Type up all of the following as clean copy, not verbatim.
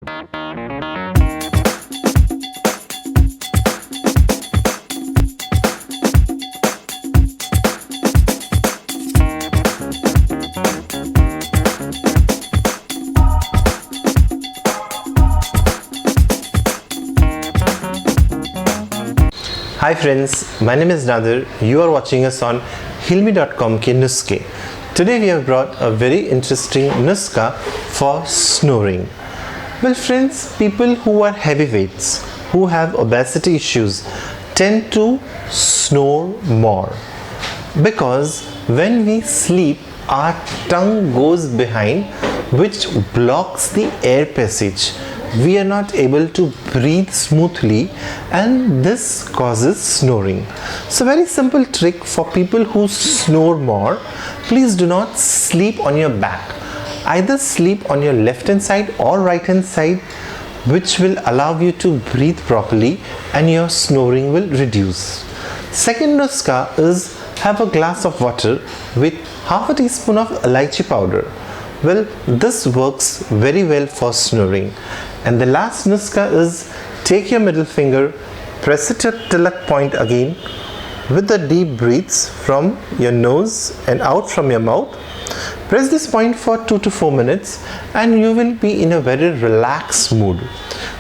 Hi friends, my name is Nadir. You are watching us on hilmi.com ke nuske. Today we have brought a very interesting nuska for snoring. Well friends, people who are heavyweights, who have obesity issues, tend to snore more, because when we sleep our tongue goes behind, which blocks the air passage. We are not able to breathe smoothly, and this causes snoring. So very simple trick for people who snore more. Please do not sleep on your back. Either sleep on your left hand side or right hand side, which will allow you to breathe properly and your snoring will reduce. Second nuska is have a glass of water with half a teaspoon of elaichi powder. Well, this works very well for snoring. And the last nuska is take your middle finger, press it at tilak point again with the deep breaths from your nose and out from your mouth. Press this point for 2 to 4 minutes and you will be in a very relaxed mood.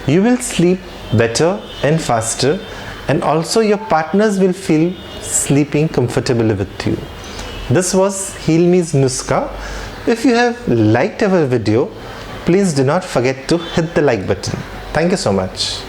You will sleep better and faster, and also your partners will feel sleeping comfortably with you. This was Hilmi's nuska. If you have liked our video, please do not forget to hit the like button. Thank you so much.